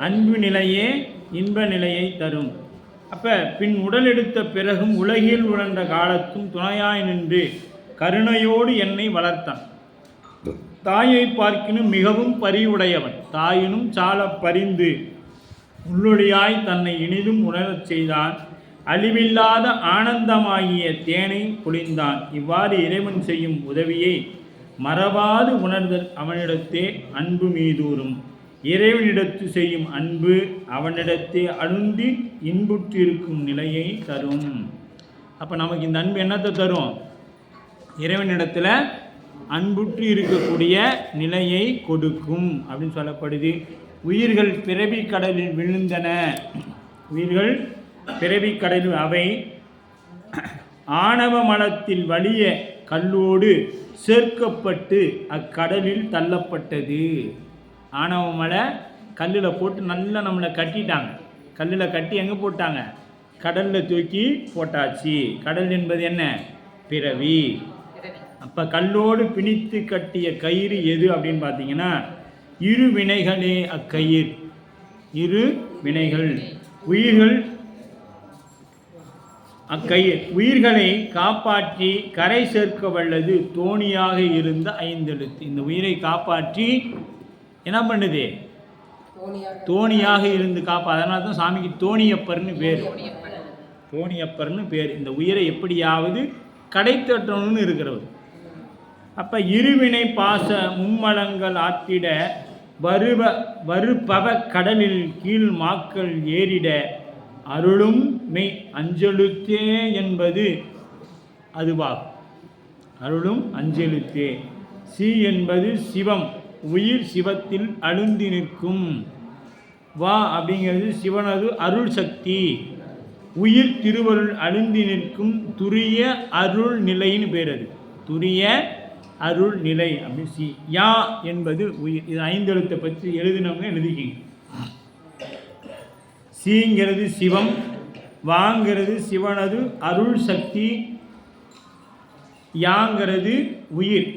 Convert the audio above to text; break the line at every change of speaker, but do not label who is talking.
அன்பு நிலையே இன்ப நிலையை தரும். அப்போ பின் உடல் எடுத்த பிறகும் உலகில் உழன்ற காலத்தும் துணையாய் நின்று கருணையோடு என்னை வளர்த்தான். தாயை பார்க்கினும் மிகவும் பரிவுடையவன். தாயினும் சால பரிந்து உள்ளொளியாய் தன்னை இனிதும் உணரச் செய்தான். அழிவில்லாத ஆனந்தமாகிய தேனை பொழிந்தான். இவ்வாறு இறைவன் செய்யும் உதவியை மறவாது உணர்தல் அவனிடத்தே அன்பு மீதூறும். இறைவனிடத்து செய்யும் அன்பு அவனிடத்தே அழுந்தி இன்புற்றிருக்கும் நிலையை தரும். அப்போ நமக்கு இந்த அன்பு என்னத்தை தரும்? இறைவனிடத்தில் அன்புற்று இருக்கக்கூடிய நிலையை கொடுக்கும் அப்படின்னு சொல்லப்படுது. உயிர்கள் பிறவி கடலில் விழுந்தன. உயிர்கள் பிறவி கடலில் அவை ஆணவ மலத்தில் வலிய கல்லோடு சேர்க்கப்பட்டு அக்கடலில் தள்ளப்பட்டது. ஆணவ மலை கல்லில் போட்டு நல்லா நம்மளை கட்டிட்டாங்க. கல்லில் கட்டி எங்கே போட்டாங்க? கடலில் தூக்கி போட்டாச்சு. கடல் என்பது என்ன? பிறவி. அப்போ கல்லோடு பிணித்து கட்டிய கயிறு எது அப்படின்னு பார்த்தீங்கன்னா இரு வினைகளே அக்கயிறு. இரு வினைகள். உயிர்கள் அக்கயிறு உயிர்களை காப்பாற்றி கரை சேர்க்க வல்லது தோணியாக இருந்த ஐந்தெழுத்து. இந்த உயிரை காப்பாற்றி என்ன பண்ணுது? தோணியாக இருந்து அதனால தான் சாமிக்கு தோணியப்பர்னு பேர். தோணியப்பர்னு பேர். இந்த உயிரை எப்படியாவது கடை தட்டணும்னு இருக்கிறவர். அப்போ இருவினை பாச மும்மலங்கள் ஆற்றிட வருபவ கடலில் கீழ் மாக்கள் ஏறிட அருளும் மெய் அஞ்செழுத்தே என்பது அதுவாகும். அருளும் அஞ்செழுத்தே. சி என்பது சிவம். உயிர் சிவத்தில் அழுந்தி நிற்கும். வா அப்படிங்கிறது சிவனது அருள் சக்தி. உயிர் திருவருள் அழுந்தி நிற்கும் துரிய அருள் நிலைன்னு பேர். அது துரிய அருள் நிலை அப்படின்னு. சி யா என்பது உயிர். இது ஐந்தெழுத்தை பற்றி எழுதினவங்க எழுதிக்கிங்க. சீங்கிறது சிவம். வாங்கிறது சிவனது அருள் சக்தி. யாங்கிறது உயிர்.